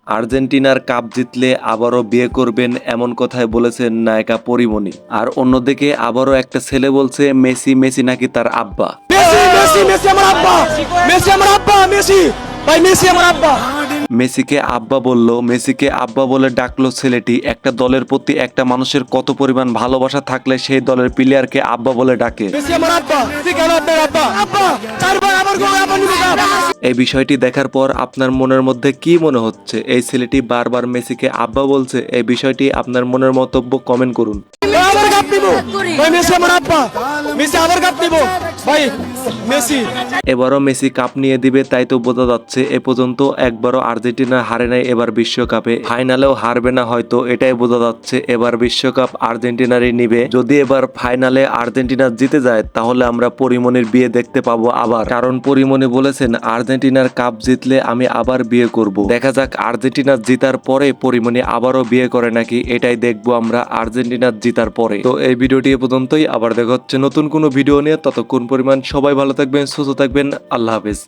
আর্জেন্টিনার কাপ জিতলে আবারও বিয়ে করবেন এমন কথাই বলেছেন নায়িকা পরীমণি। আর অন্যদিকে আবারও একটা ছেলে বলছে মেসি মেসি নাকি তার আব্বা। মেসি মেসি মেসি আমার আব্বা, মেসি আমার আব্বা, মেসি ভাই, মেসি আমার আব্বা। মেসিকে আব্বা বলল, মেসিকে আব্বা বলে ডাকলো ছেলেটি। একটা দলের প্রতি একটা মানুষের কত পরিমাণ ভালোবাসা থাকলে সেই দলের প্লেয়ারকে আব্বা বলে ডাকে। মেসি আমার আব্বা, মেসি কেন আপনার আব্বা? আব্বা চারবার আমার গোল আব্বা নিবে না। এই বিষয়টি দেখার পর আপনার মনের মধ্যে কি মনে হচ্ছে? এই ছেলেটি বারবার মেসিকে আব্বা বলছে, এই বিষয়টি আপনার মনের মন্তব্য কমেন্ট করুন। আবার কাপ নিব ভাই, মেসি আমার আব্বা, মেসি আবার কাপ নিব ভাই, মেসি। এবারও মেসি কাপ নিয়ে দিবে তাই তো বোঝা যাচ্ছে। এ পর্যন্ত একবারও আর্জেন্টিনা হারে নাই, এবার বিশ্বকাপে ফাইনালেও হারবে না হয়তো, এটাই বোঝা যাচ্ছে। এবার বিশ্বকাপ আর্জেন্টিনারই নিবে। যদি এবার ফাইনালে আর্জেন্টিনা জিতে যায় তাহলে আমরা পরীমনির বিয়ে দেখতে পাবো আবার, কারণ পরীমনি বলেছেন আর্জেন্টিনার কাপ জিতলে আমি আবার বিয়ে করব। দেখা যাক আর্জেন্টিনা জিতার পরে পরীমনি আবারও বিয়ে করে নাকি, এটাই দেখবো আমরা আর্জেন্টিনার জিতার পরে। তো এই ভিডিওটি এ পর্যন্তই, আবার দেখা হচ্ছে নতুন কোনো ভিডিও নিয়ে। ততক্ষণ পরিমাণ সবাই ভালো থাকবেন, সুস্থ থাকবেন, আল্লাহ হাফেজ।